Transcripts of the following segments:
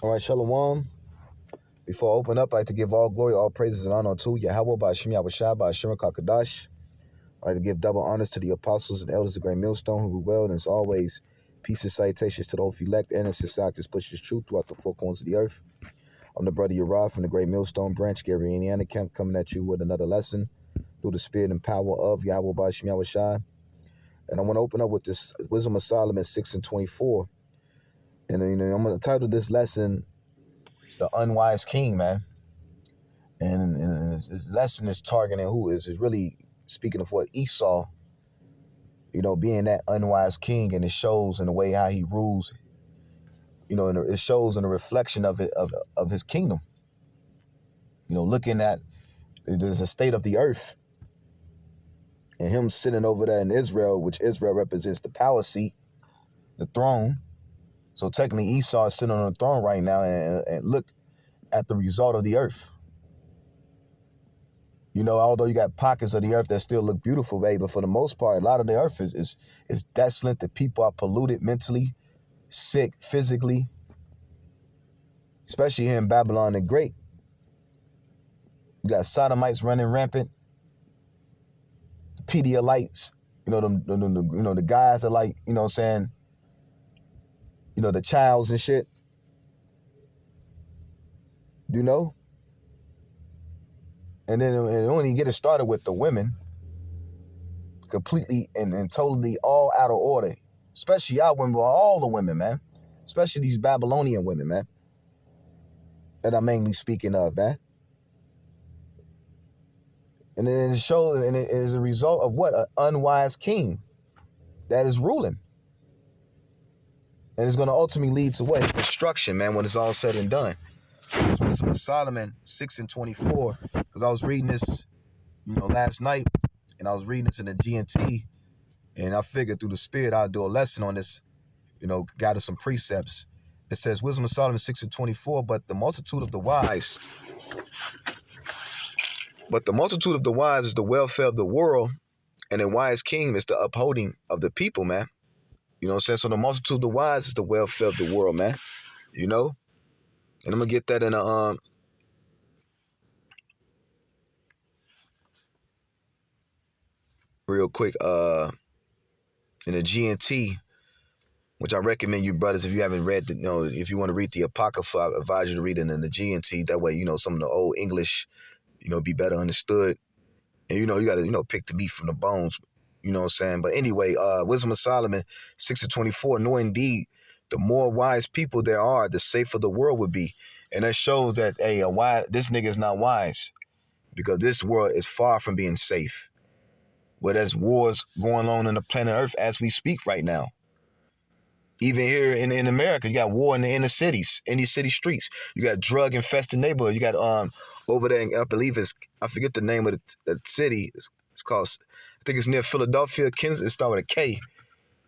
All right, Shalom. Before I open up, I'd like to give all glory, all praises, and honor to Yahweh by Hashem Yahushua by Hashem Kakadash. I'd like to give double honors to the apostles and elders of Great Millstone who were well, and as always, peace and salutations to the whole elect and the society pushes truth throughout the four corners of the earth. I'm the brother Uriah from the Great Millstone branch, Gary, Indiana camp, coming at you with another lesson through the spirit and power of Yahweh by Hashem Yahushua. And I want to open up with this Wisdom of Solomon 6:24. And I'm going to title this lesson, The Unwise King, man. And this lesson is targeting who is really speaking of what Esau, being that unwise king, and it shows in the way how he rules, and it shows in the reflection of it of his kingdom. Looking at there's a state of the earth, and him sitting over there in Israel, which Israel represents the power seat, the throne. So technically Esau is sitting on the throne right now, and look at the result of the earth. Although you got pockets of the earth that still look beautiful, baby, but for the most part, a lot of the earth is desolate. The people are polluted mentally, sick physically, especially here in Babylon the Great. You got sodomites running rampant, Pedialites, the guys are like, the childs and shit. And then when you get it started with the women, completely and totally all out of order, especially our women, all the women, man, especially these Babylonian women, man, that I'm mainly speaking of, man. And then it shows, and it is a result of what? An unwise king that is ruling. And it's going to ultimately lead to what? Destruction, man, when it's all said and done. This was Solomon 6:24, because I was reading this, last night, and I was reading this in the GNT, and I figured through the spirit I'll do a lesson on this, gather some precepts. It says, Wisdom of Solomon 6:24, but the multitude of the wise is the welfare of the world, and a wise king is the upholding of the people, man. So the multitude of the wise is the welfare of the world, man. And I'm gonna get that in a real quick in a GNT, which I recommend you brothers, if you haven't read, if you want to read the Apocrypha, I advise you to read it in the GNT. That way, some of the old English, be better understood. And, you got to, pick the meat from the bones, what I'm saying? But anyway, Wisdom of Solomon 6:24, nor indeed the more wise people there are, the safer the world would be. And that shows that, hey, this nigga is not wise, because this world is far from being safe. Where there's wars going on the planet Earth as we speak right now. Even here in America, you got war in the inner cities, in these city streets. You got drug infested neighborhood. You got over there, I forget the name of the city. It's called, I think it's near Philadelphia, Kansas. It starts with a K,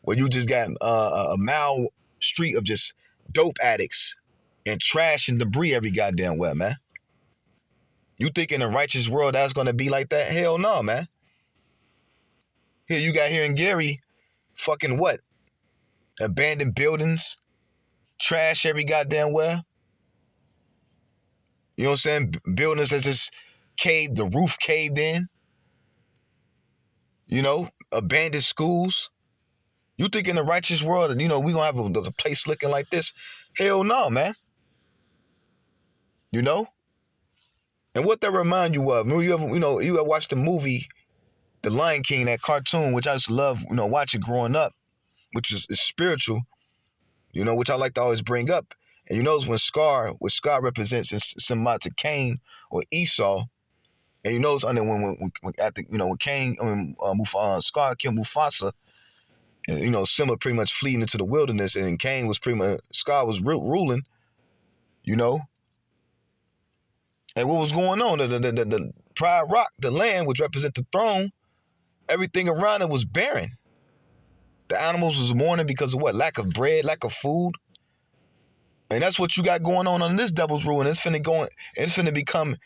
where you just got a mile street of just dope addicts and trash and debris every goddamn where, man. You think in a righteous world that's gonna be like that? Hell no, man. Here you got here in Gary, fucking what? Abandoned buildings, trash every goddamn where. You know what I'm saying? Buildings that just caved, the roof caved in. Abandoned schools. You think in the righteous world, we gonna have a place looking like this? Hell no, man. And what that remind you of? You ever watched the movie The Lion King, that cartoon, which I used to love, watching growing up, which is spiritual, which I like to always bring up. And when Scar represents in symbolic to Cain or Esau, and when Cain, Scar killed Mufasa, and Simba pretty much fleeing into the wilderness, and Cain was Scar was ruling, and what was going on? The Pride Rock, the land which represents the throne, everything around it was barren. The animals was mourning because of what? Lack of bread, lack of food. And that's what you got going on this devil's rule. And it's finna become,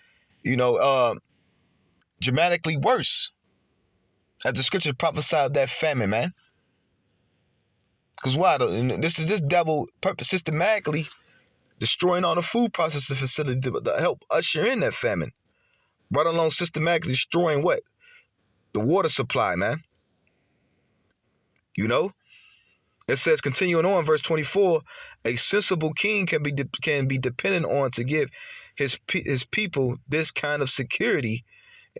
dramatically worse. As the scriptures prophesied that famine, man. Because why? This devil systematically destroying all the food processing facilities to help usher in that famine. Right along systematically destroying what? The water supply, man. You know? It says, continuing on, verse 24, a sensible king can be dependent on to give his people this kind of security,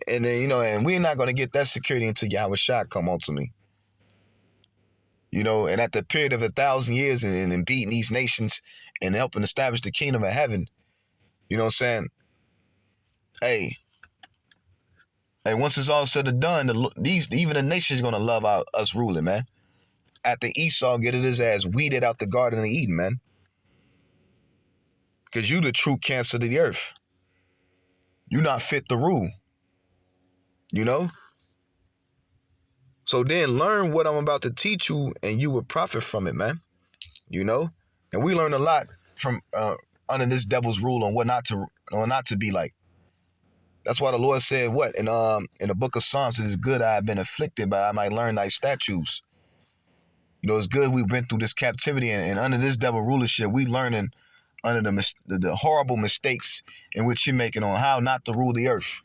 and then and we're not going to get that security until Yahweh Shah come ultimately. And at the period of 1,000 years and beating these nations and helping establish the kingdom of heaven, you know what I'm saying? Hey, once it's all said and done, even the nations gonna love us ruling, man. After Esau get his ass weeded out the Garden of Eden, man. Because you the true cancer to the earth. You not fit to rule. You know? So then learn what I'm about to teach you and you will profit from it, man. You know? And we learn a lot from under this devil's rule on what not to be like. That's why the Lord said what? In the book of Psalms, it is good I have been afflicted, but I might learn thy statutes. It's good we've been through this captivity and under this devil rulership, we learning under the horrible mistakes in which you're making on how not to rule the earth.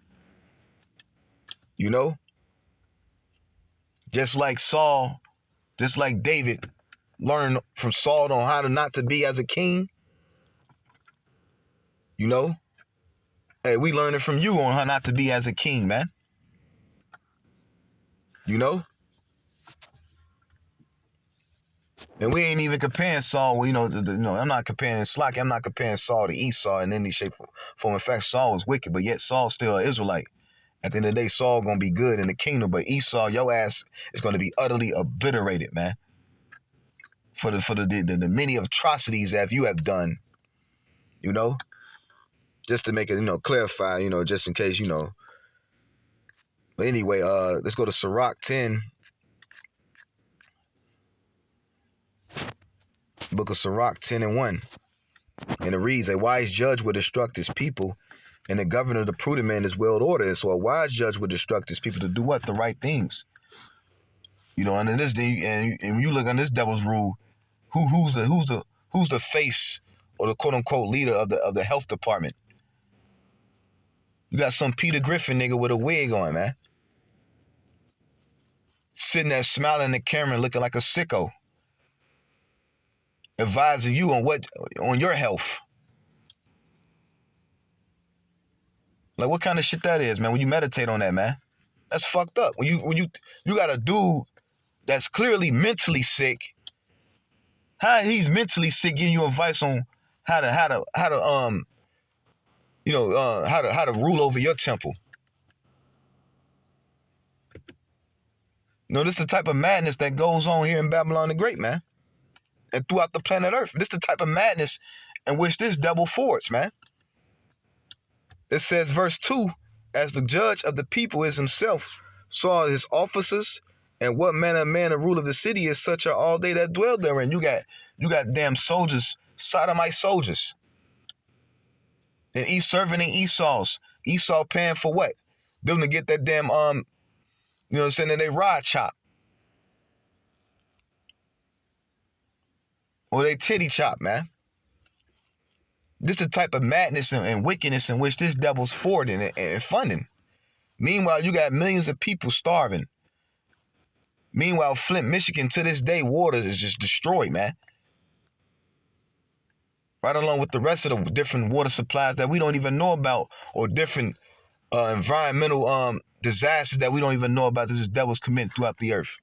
Just like Saul, just like David learned from Saul on how to not to be as a king. Hey, we learning from you on how not to be as a king, man. And we ain't even comparing Saul. I'm not comparing Slack. I'm not comparing Saul to Esau in any shape or form. In fact, Saul was wicked, but yet Saul still an Israelite. At the end of the day, Saul gonna be good in the kingdom, but Esau, your ass is gonna be utterly obliterated, man. For the many atrocities that you have done, just to make it, clarify, just in case, But anyway, let's go to Sirach 10. Book of Sirach 10 and 1. And it reads, a wise judge would instruct his people, and the governor of the prudent man is well ordered. So a wise judge would instruct his people to do what? The right things. Under this and when you look on this devil's rule, who's the face or the quote unquote leader of the health department? You got some Peter Griffin nigga with a wig on, man. Sitting there smiling in the camera looking like a sicko. Advising you on your health. Like what kind of shit that is, man, when you meditate on that, man. That's fucked up. When you got a dude that's clearly mentally sick. How he's mentally sick giving you advice on how to rule over your temple. This is the type of madness that goes on here in Babylon the Great, man. And throughout the planet Earth. This is the type of madness in which this devil forts, man. It says, verse 2, as the judge of the people is himself, saw his officers, and what manner of man the rule of the city is, such are all they that dwell therein. You got damn soldiers, sodomite soldiers. And each serving in Esau paying for what? Them to get that damn that they rod chop. Or they titty chop, man. This is the type of madness and wickedness in which this devil's forwarding and funding. Meanwhile, you got millions of people starving. Meanwhile, Flint, Michigan, to this day, water is just destroyed, man. Right along with the rest of the different water supplies that we don't even know about, or different environmental disasters that we don't even know about that this devil's committing throughout the earth.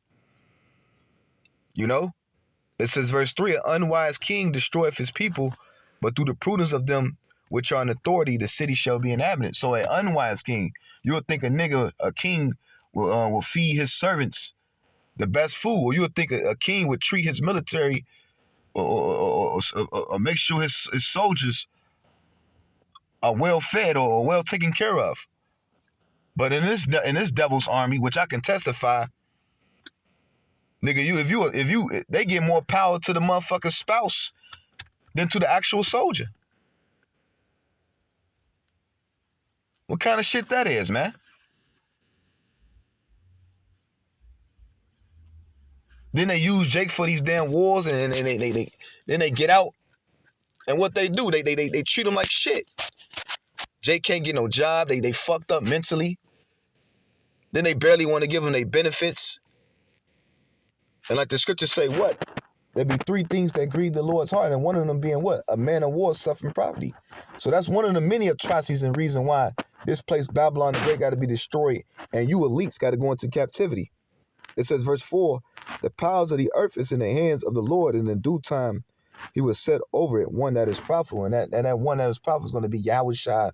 It says, verse 3, an unwise king destroyeth his people, but through the prudence of them which are in authority, the city shall be inhabited. So an unwise king, you'll think a king will feed his servants the best food, or you'll think a king would treat his military or make sure his soldiers are well fed or well taken care of. But in this devil's army, which I can testify, nigga, if you they give more power to the motherfucker's spouse than to the actual soldier. What kind of shit that is, man? Then they use Jake for these damn wars, and then they get out And what they do, they treat them like shit. Jay can't get no job. They fucked up mentally. Then they barely want to give them their benefits. And like the scriptures say, what? There be three things that grieve the Lord's heart, and one of them being what? A man of war suffering poverty. So that's one of the many atrocities and reason why this place, Babylon the Great, got to be destroyed, and you elites got to go into captivity. It says, verse 4, the powers of the earth is in the hands of the Lord, and in due time he will set over it one that is profitable, and that one that is profitable is going to be Yahweh Shai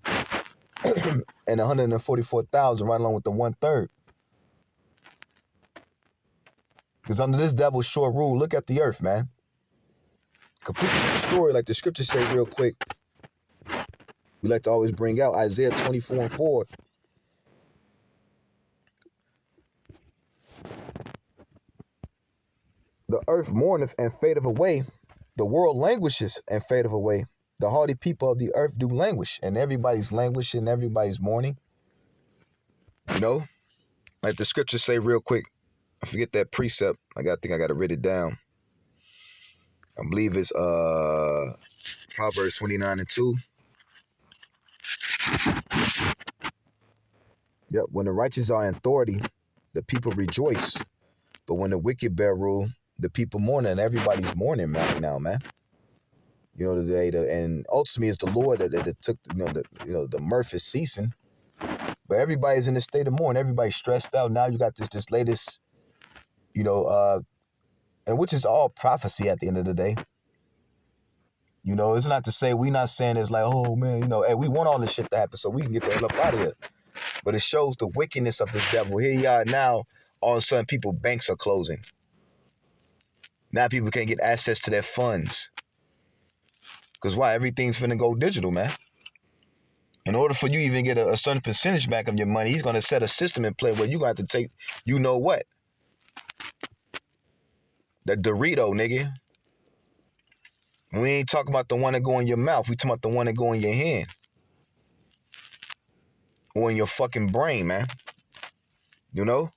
and 144,000, right along with the 1/3. Because under this devil's short rule, look at the earth, man. Completely destroyed, like the scriptures say real quick. We like to always bring out Isaiah 24:4. The earth mourneth and fadeth away. The world languishes and fadeth away. The hardy people of the earth do languish, and everybody's languishing, everybody's mourning. You know, like the scriptures say real quick. I forget that precept. I think I got to write it down. I believe it's Proverbs 29:2. Yep, when the righteous are in authority, the people rejoice. But when the wicked bear rule, the people mourn, and everybody's mourning right now, man. You know, and ultimately it's the Lord that took, the mirth is ceasing. But everybody's in a state of mourning. Everybody's stressed out. Now you got this latest, and which is all prophecy at the end of the day. You know, it's not to say, we not saying it's like, oh man, hey, we want all this shit to happen so we can get the hell up out of here. But it shows the wickedness of this devil. Here you are now, all of a sudden banks are closing. Now people can't get access to their funds. Because why? Everything's finna go digital, man. In order for you even get a certain percentage back of your money, he's going to set a system in play where you're going to have to take, you know what? The Dorito, nigga. We ain't talking about the one that go in your mouth. We talking about the one that go in your hand. Or in your fucking brain, man. You know?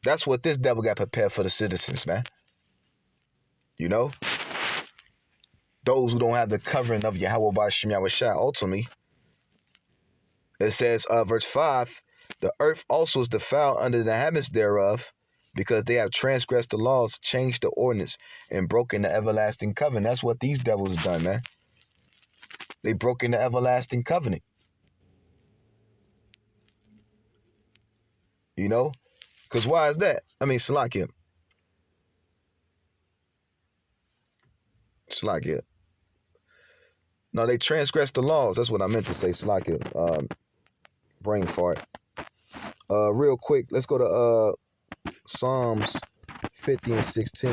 That's what this devil got prepared for the citizens, man. You know? Those who don't have the covering of Yahweh Ba'Shem Yahweh Shai, ultimately. It says, verse 5, the earth also is defiled under the habits thereof, because they have transgressed the laws, changed the ordinance, and broken the everlasting covenant. That's what these devils have done, man. They broken the everlasting covenant. You know? Because why is that? I mean, Salakia. No, they transgressed the laws. That's what I meant to say, Salakia. Brain fart. Real quick, let's go to Psalms 50 and 16.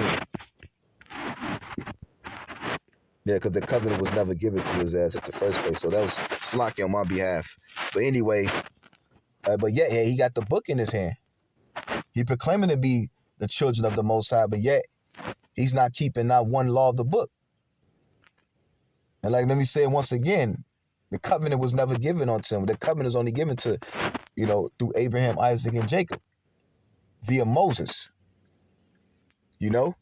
Yeah, because the covenant was never given to his ass at the first place. So that was Salakia on my behalf. But anyway, but yet he got the book in his hand. He proclaiming to be the children of the Most High, but yet he's not keeping not one law of the book. And like, let me say it once again, the covenant was never given unto him. The covenant is only given to, through Abraham, Isaac, and Jacob via Moses. You know?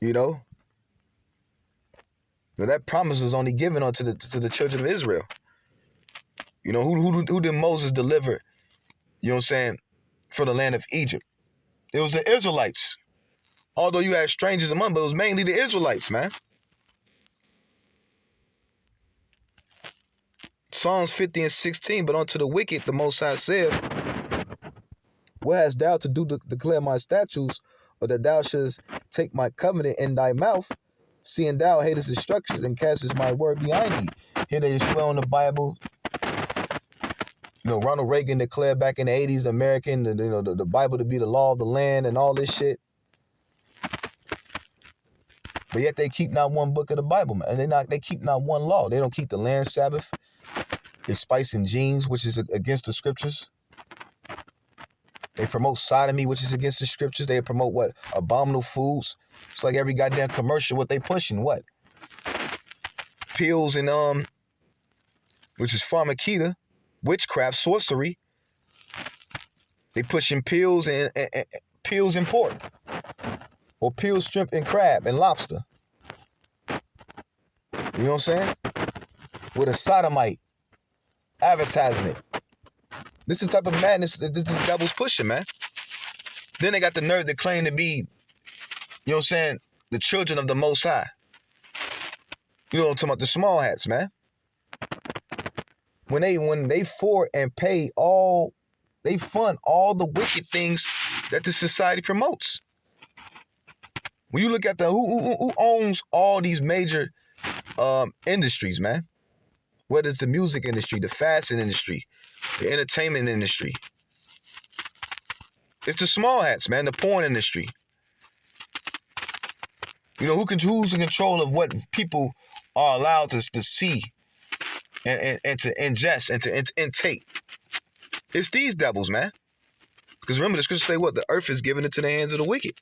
Now that promise was only given unto the children of Israel. Who did Moses deliver, from the land of Egypt? It was the Israelites. Although you had strangers among, but it was mainly the Israelites, man. Psalms 50 and 16, but unto the wicked the Most High saith, what hast thou to do to declare my statutes, or that thou shouldst take my covenant in thy mouth, seeing thou hatest instructions and castest my word behind thee? Here they swear on the Bible. Ronald Reagan declared back in the 80s, the Bible to be the law of the land and all this shit. But yet they keep not one book of the Bible, man. And they keep not one law. They don't keep the land Sabbath. They spicing jeans, which is against the scriptures. They promote sodomy, which is against the scriptures. They promote what? Abominable foods. It's like every goddamn commercial, what they pushing, what? Pills and, which is pharmakeia, witchcraft, sorcery. They pushing pills and pork. Or pills, shrimp, and crab, and lobster. You know what I'm saying? With a sodomite advertising it. This is the type of madness that this devil's pushing, man. Then they got the nerve to claim to be, you know what I'm saying, the children of the Most High. You know what I'm talking about, the small hats, man. When they for and pay all, they fund all the wicked things that the society promotes. When you look at the who owns all these major industries, man. Whether it's the music industry, the fashion industry, the entertainment industry. It's the small hats, man, the porn industry. You know, who's in control of what people are allowed to see and to ingest and to intake? It's these devils, man. Because remember, the scriptures say what? The earth is given into the hands of the wicked.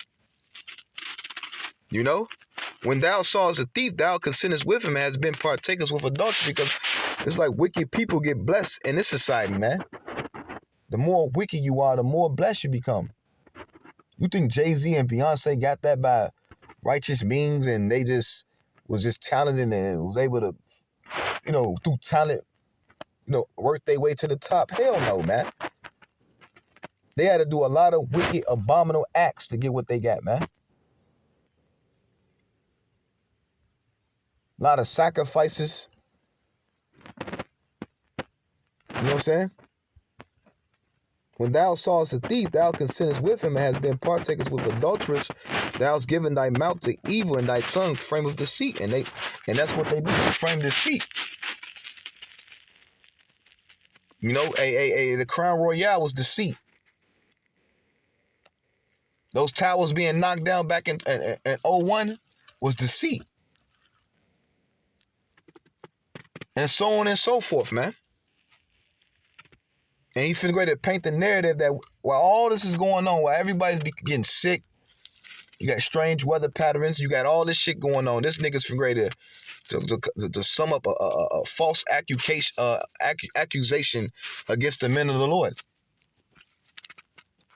You know? When thou sawest a thief, thou consentest with him, has been partakers with adultery, because it's like wicked people get blessed in this society, man. The more wicked you are, the more blessed you become. You think Jay-Z and Beyonce got that by righteous means and they just was just talented and was able to, you know, through talent, you know, work their way to the top? Hell no, man. They had to do a lot of wicked, abominable acts to get what they got, man. A lot of sacrifices. You know what I'm saying? When thou sawest a thief, thou consentest with him, and hast been partakers with adulterers. Thou hast given thy mouth to evil, and thy tongue frame of deceit. And that's what they do. They frame deceit. You know, the Crown Royale was deceit. Those towers being knocked down back in 01 was deceit. And so on and so forth, man. And he's finna go to paint the narrative that while all this is going on, while everybody's getting sick, you got strange weather patterns, you got all this shit going on, this nigga's finna go to sum up a false accusation against the men of the Lord.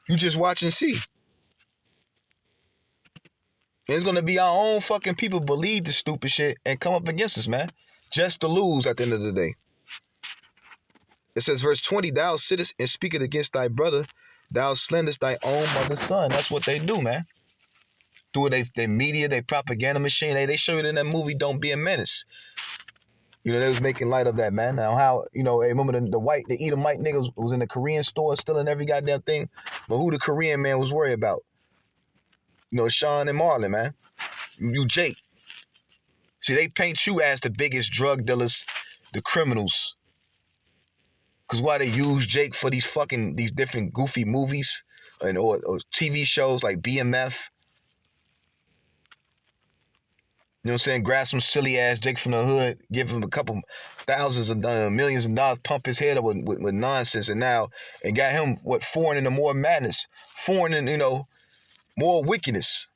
You just watch and see. And it's gonna be our own fucking people believe this stupid shit and come up against us, man. Just to lose at the end of the day. It says, verse 20, thou sittest and speakest against thy brother, thou slanderest thy own mother's son. That's what they do, man. Through their media, their propaganda machine. They show you in that movie, Don't Be a Menace. You know, they was making light of that, man. Now, how, you know, hey, remember the Edomite niggas was in the Korean store stealing every goddamn thing? But who the Korean man was worried about? You know, Sean and Marlon, man. You Jake. See, they paint you as the biggest drug dealers, the criminals. Because why they use Jake for these different goofy movies or TV shows like BMF. You know what I'm saying? Grab some silly ass Jake from the hood, give him a couple thousands of millions of dollars, pump his head up with nonsense, and got him foreign into more madness, foreign in, you know, more wickedness,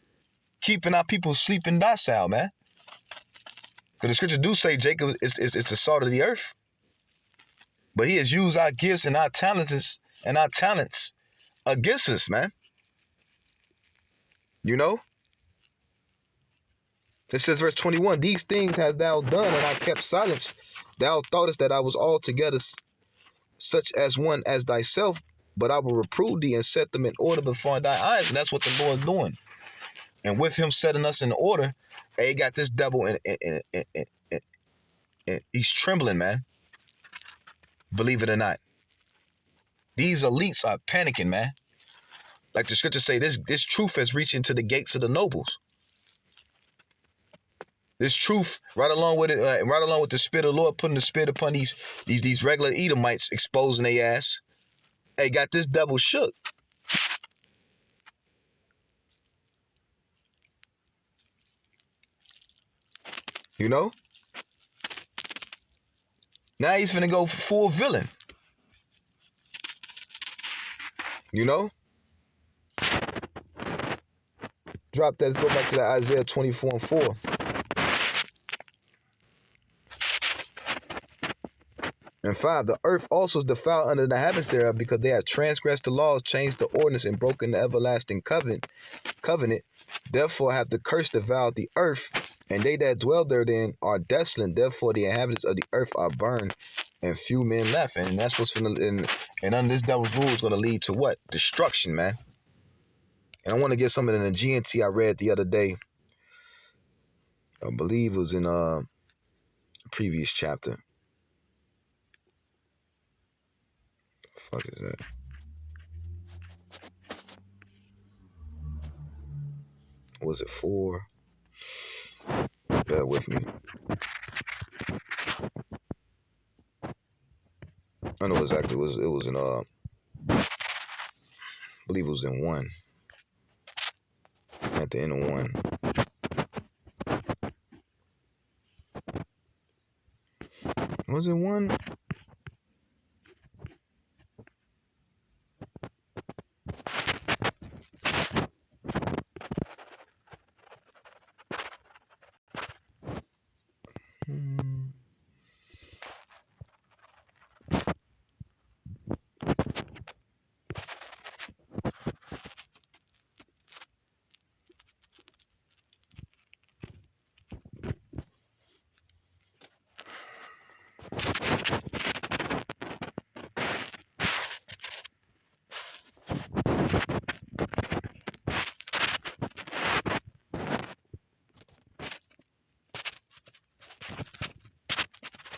keeping our people sleeping docile, man. Because the scripture do say Jacob is the salt of the earth. But he has used our gifts and our talents against us, man. You know? It says, verse 21, these things hast thou done, and I kept silence. Thou thoughtest that I was altogether such as one as thyself, but I will reprove thee and set them in order before thy eyes. And that's what the Lord's doing. And with him setting us in order, he got this devil and he's trembling, man. Believe it or not. These elites are panicking, man. Like the scriptures say, this truth has reached into the gates of the nobles. This truth, right along with the spirit of the Lord, putting the spirit upon these regular Edomites, exposing their ass. Hey, got this devil shook. You know? Now he's finna go full villain. You know? Drop that. Let's go back to the Isaiah 24:4. And 5, the earth also is defiled under the habits thereof, because they have transgressed the laws, changed the ordinance, and broken the everlasting covenant. Therefore have the curse devoured the earth, And they that dwell therein are desolate. Therefore, the inhabitants of the earth are burned, and few men left. And that's what's going to, and under this devil's rule is going to lead to what? Destruction, man. And I want to get something in the GNT I read the other day. I believe it was in a previous chapter. Fuck is that? Was it 4? Bear with me. I know exactly. It was in I believe it was in 1. At the end of 1. Was it 1?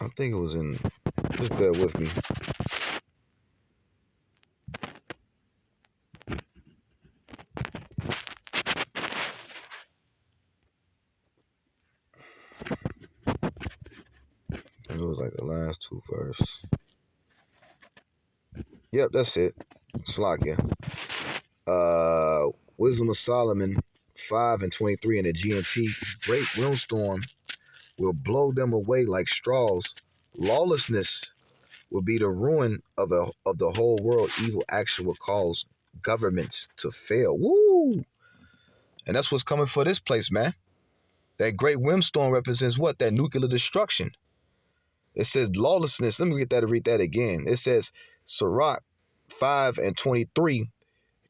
I think it was in. Just bear with me. It was like the last 2 verses. Yep, that's it. Slakia. Wisdom of Solomon 5:23 in the GNT. Great windstorm will blow them away like straws. Lawlessness will be the ruin of the whole world. Evil action will cause governments to fail. Woo! And that's what's coming for this place, man. That great windstorm represents what? That nuclear destruction. It says lawlessness. Let me get that to read that again. It says Sirach 5:23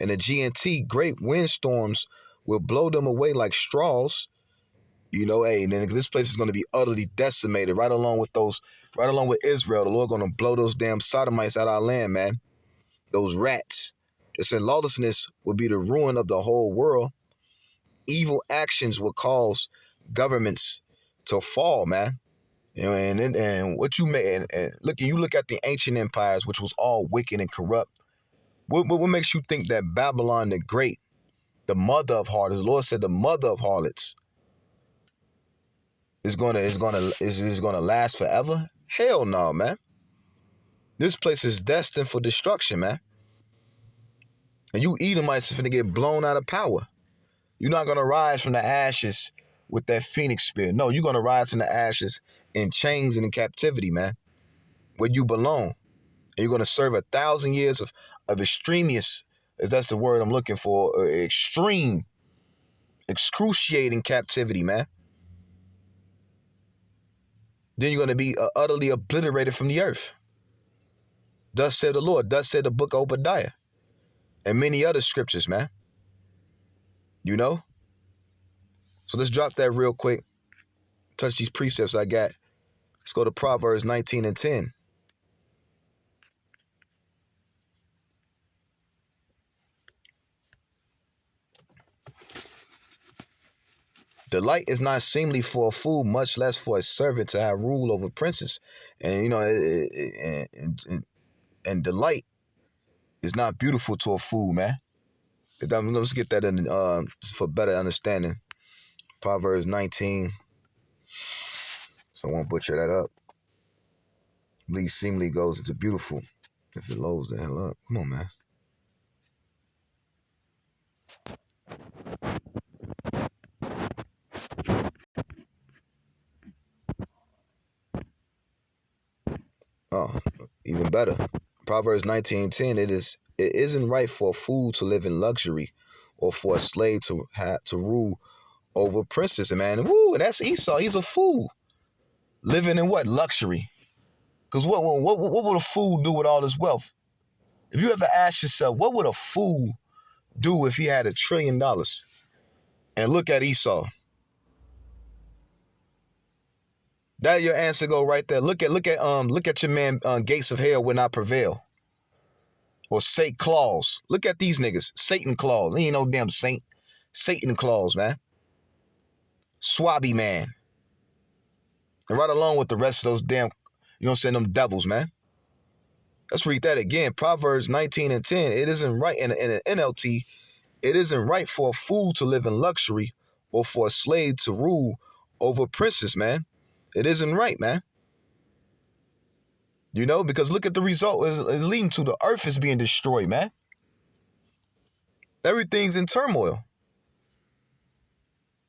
in the GNT. Great windstorms will blow them away like straws. You know, hey, and then this place is going to be utterly decimated, right along with Israel. The Lord going to blow those damn sodomites out of our land, man. Those rats. It said lawlessness will be the ruin of the whole world. Evil actions will cause governments to fall, man. You know, and what you may and look at the ancient empires, which was all wicked and corrupt. What makes you think that Babylon the Great, the mother of harlots, the Lord said the mother of harlots, is gonna last forever? Hell no, man. This place is destined for destruction, man. And you Edomites are finna get blown out of power. You're not gonna rise from the ashes with that phoenix spear. No, you're gonna rise from the ashes in chains and in captivity, man, where you belong. And you're gonna serve 1,000 years of extremious, if that's the word I'm looking for, extreme, excruciating captivity, man. Then you're gonna be utterly obliterated from the earth. Thus said the Lord. Thus said the book of Obadiah, and many other scriptures, man. You know. So let's drop that real quick. Touch these precepts I got. Let's go to Proverbs 19:10. Delight is not seemly for a fool, much less for a servant to have rule over princes. And you know, and delight is not beautiful to a fool, man. Let's get that in for better understanding. Proverbs 19. So I won't butcher that up. Least seemly goes into beautiful. If it loads the hell up. Come on, man. Oh, even better. Proverbs 19:10. It isn't right for a fool to live in luxury, or for a slave to rule over princes. And man, woo, that's Esau. He's a fool. Living in what? Luxury. Because what would a fool do with all this wealth? If you ever ask yourself, what would a fool do if he had $1 trillion? And look at Esau. That your answer go right there. Look at your man Gates of Hell Will Not Prevail. Or Satan Claus. Look at these niggas. Satan Claus. He ain't no damn saint. Satan Claus, man. Swabby man. And right along with the rest of those damn, you know what I'm saying, them devils, man. Let's read that again. Proverbs 19 and 10. It isn't right in an NLT. It isn't right for a fool to live in luxury or for a slave to rule over princes, man. It isn't right, man. You know, because look at the result is leading to. The earth is being destroyed, man. Everything's in turmoil.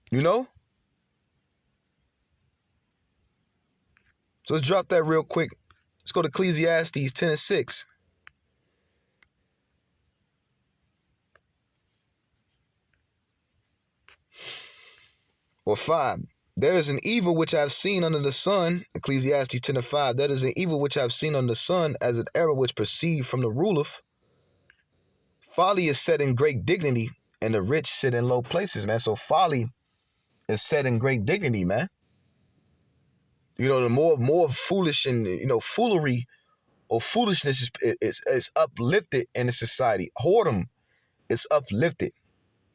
You know? So let's drop that real quick. Let's go to Ecclesiastes 10 and 6. Or 5. There is an evil which I have seen under the sun, Ecclesiastes 10 and 5. That is an evil which I have seen under the sun, as an error which proceed from the ruleth. Folly is set in great dignity, and the rich sit in low places, man. So folly is set in great dignity, man. You know, the more foolish and, you know, foolery or foolishness is uplifted in the society. Whoredom is uplifted.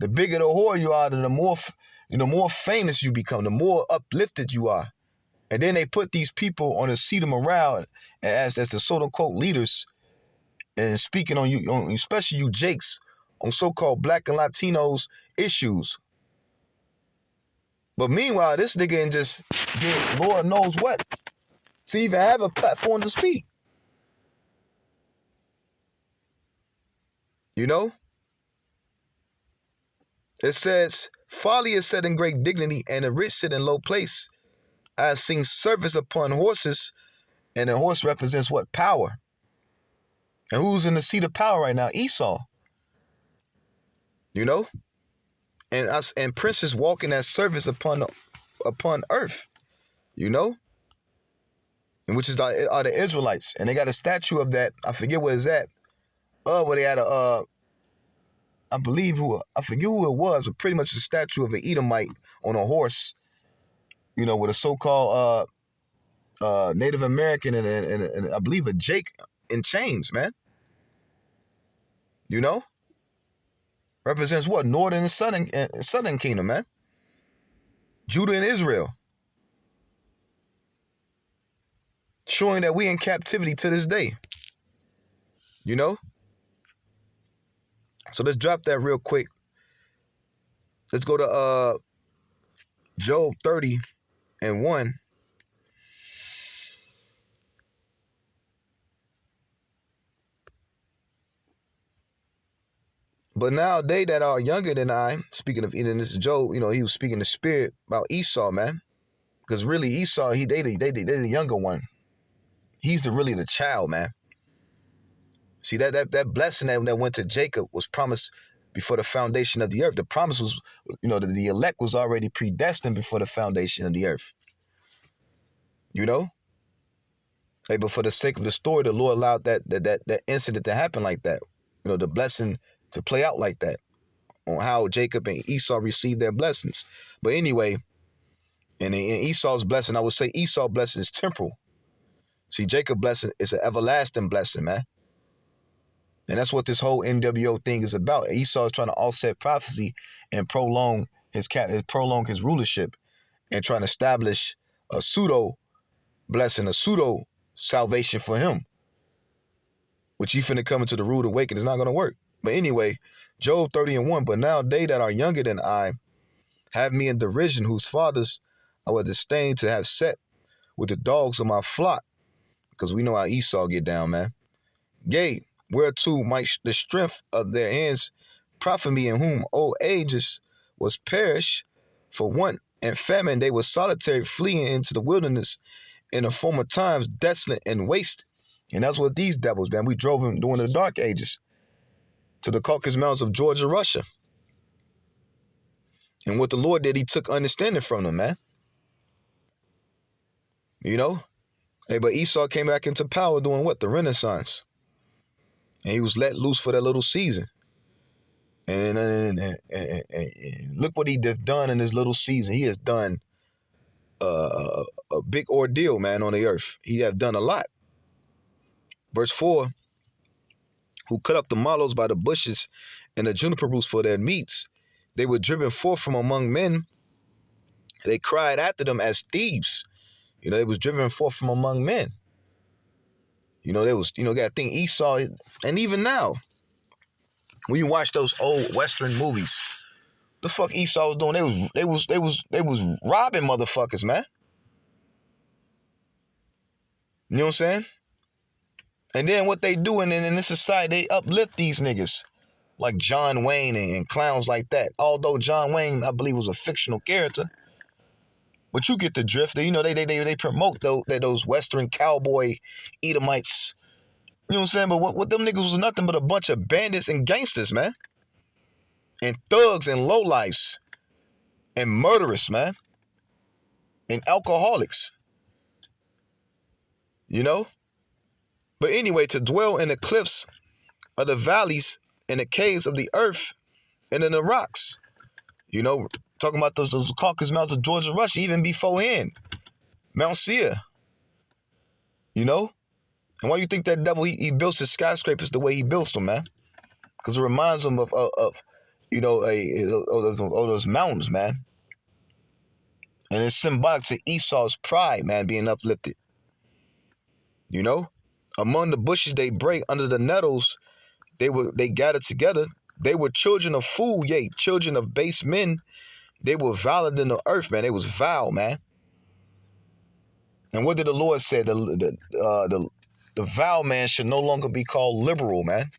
The bigger the whore you are, the more famous you become, the more uplifted you are. And then they put these people on a seat of morale as the so-called leaders, and speaking on you, especially you Jakes, on so-called Black and Latinos issues. But meanwhile, this nigga ain't just get Lord knows what to even have a platform to speak. You know? It says, folly is set in great dignity, and the rich sit in low place. I have seen service upon horses, and the horse represents what? Power. And who's in the seat of power right now? Esau. You know? And us and princes walking as service upon earth. You know? And which is are the Israelites. And they got a statue of that. I forget where it's at. Where they had a I forget who it was, but pretty much a statue of an Edomite on a horse, you know, with a so-called Native American and I believe a Jake in chains, man. You know? Represents what? Northern and southern kingdom, man. Judah and Israel. Showing that we in captivity to this day. You know? So let's drop that real quick. Let's go to Job 30 and 1. But now they that are younger than I, speaking of Eden, this is Job, you know, he was speaking the spirit about Esau, man. Because really Esau, they the younger one. He's really the child, man. See, that blessing that went to Jacob was promised before the foundation of the earth. The promise was, you know, the elect was already predestined before the foundation of the earth. You know? Hey, but for the sake of the story, the Lord allowed that incident to happen like that. You know, the blessing to play out like that, on how Jacob and Esau received their blessings. But anyway, and in Esau's blessing, I would say Esau's blessing is temporal. See, Jacob's blessing is an everlasting blessing, man. And that's what this whole NWO thing is about. Esau is trying to offset prophecy and prolong his rulership, and trying to establish a pseudo blessing, a pseudo salvation for him, which he finna come into the rude awakening. It's not gonna work. But anyway, Job 30 and 1. But now they that are younger than I have me in derision, whose fathers I would disdain to have set with the dogs of my flock. Because we know how Esau get down, man. Yea, whereto might the strength of their hands profit me, in whom old ages was perished for want and famine. They were solitary, fleeing into the wilderness in the former times, desolate and waste. And that's what these devils, man. We drove them during the dark ages to the Caucasus Mountains of Georgia, Russia. And what the Lord did, he took understanding from them, man. You know? Hey, but Esau came back into power doing what? The Renaissance. And he was let loose for that little season. And look what he done in his little season. He has done a big ordeal, man, on the earth. He have done a lot. Verse 4, who cut up the mallows by the bushes and the juniper roots for their meats. They were driven forth from among men. They cried after them as thieves. They was driven forth from among men. There was, got to think Esau, and even now, when you watch those old Western movies, the fuck Esau was doing, they was robbing motherfuckers, man. You know what I'm saying? And then what they do in this society, they uplift these niggas like John Wayne and clowns like that. Although John Wayne, I believe, was a fictional character, but you get the drift. They promote those Western cowboy Edomites. You know what I'm saying? But what them niggas was nothing but a bunch of bandits and gangsters, man, and thugs and lowlifes and murderers, man, and alcoholics. But anyway, to dwell in the cliffs of the valleys and the caves of the earth and in the rocks. Talking about those Caucasus Mountains of Georgia, Russia, even beforehand. Mount Seir. And why you think that devil, he builds his skyscrapers the way he builds them, man? Because it reminds him of those mountains, man. And it's symbolic to Esau's pride, man, being uplifted. Among the bushes they break, under the nettles they gathered together. They were children of fool, yea, children of base men. They were violent in the earth, man. They was vile, man. And what did the Lord say? The vile man should no longer be called liberal, man.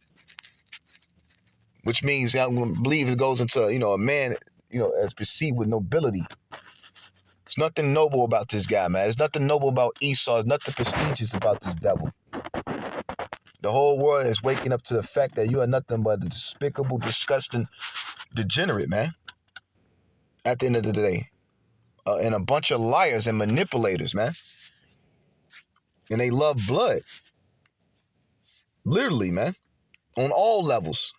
Which means, I believe it goes into, a man, as perceived with nobility. There's nothing noble about this guy, man. There's nothing noble about Esau. There's nothing prestigious about this devil. The whole world is waking up to the fact that you are nothing but a despicable, disgusting degenerate, man. At the end of the day. And a bunch of liars and manipulators, man. And they love blood. Literally, man. On all levels.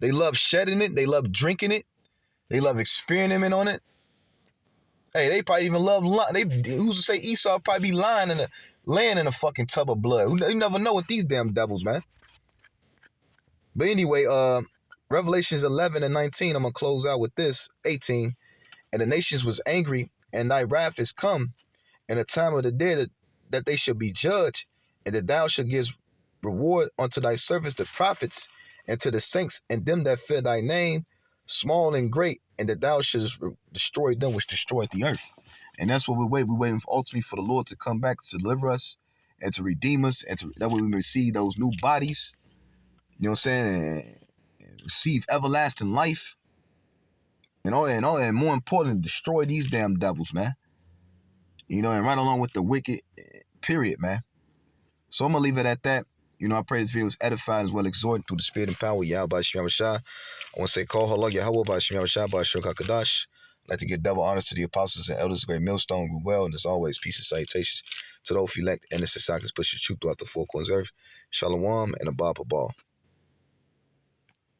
They love shedding it. They love drinking it. They love experimenting on it. Hey, they probably even love lying. Who's to say Esau probably be laying in a fucking tub of blood? You never know with these damn devils, man. But anyway, Revelations 11 and 19, I'm going to close out with this. 18, and the nations was angry, and thy wrath is come, and the time of the day that they shall be judged, and that thou shalt give reward unto thy servants, the prophets, and to the saints, and them that fear thy name, small and great, and that thou shouldest destroy them which destroyed the earth. And that's what we wait. We're waiting ultimately for the Lord to come back to deliver us and to redeem us, and that way we may receive those new bodies, you know what I'm saying, and receive everlasting life, and more importantly, destroy these damn devils, man. And right along with the wicked, period, man. So I'm going to leave it at that. I pray this video was edified as well exhorting through the spirit and power. Yahweh Shem Shah. I want to say, call Allah Yahweh by Shem Shah by Shokha Kadash. I'd like to give double honors to the apostles and elders of Great Millstone. Well, and as always, peace and salutations to those elect and the societies push the truth throughout the four corners of earth. Shalom and Abba Abba.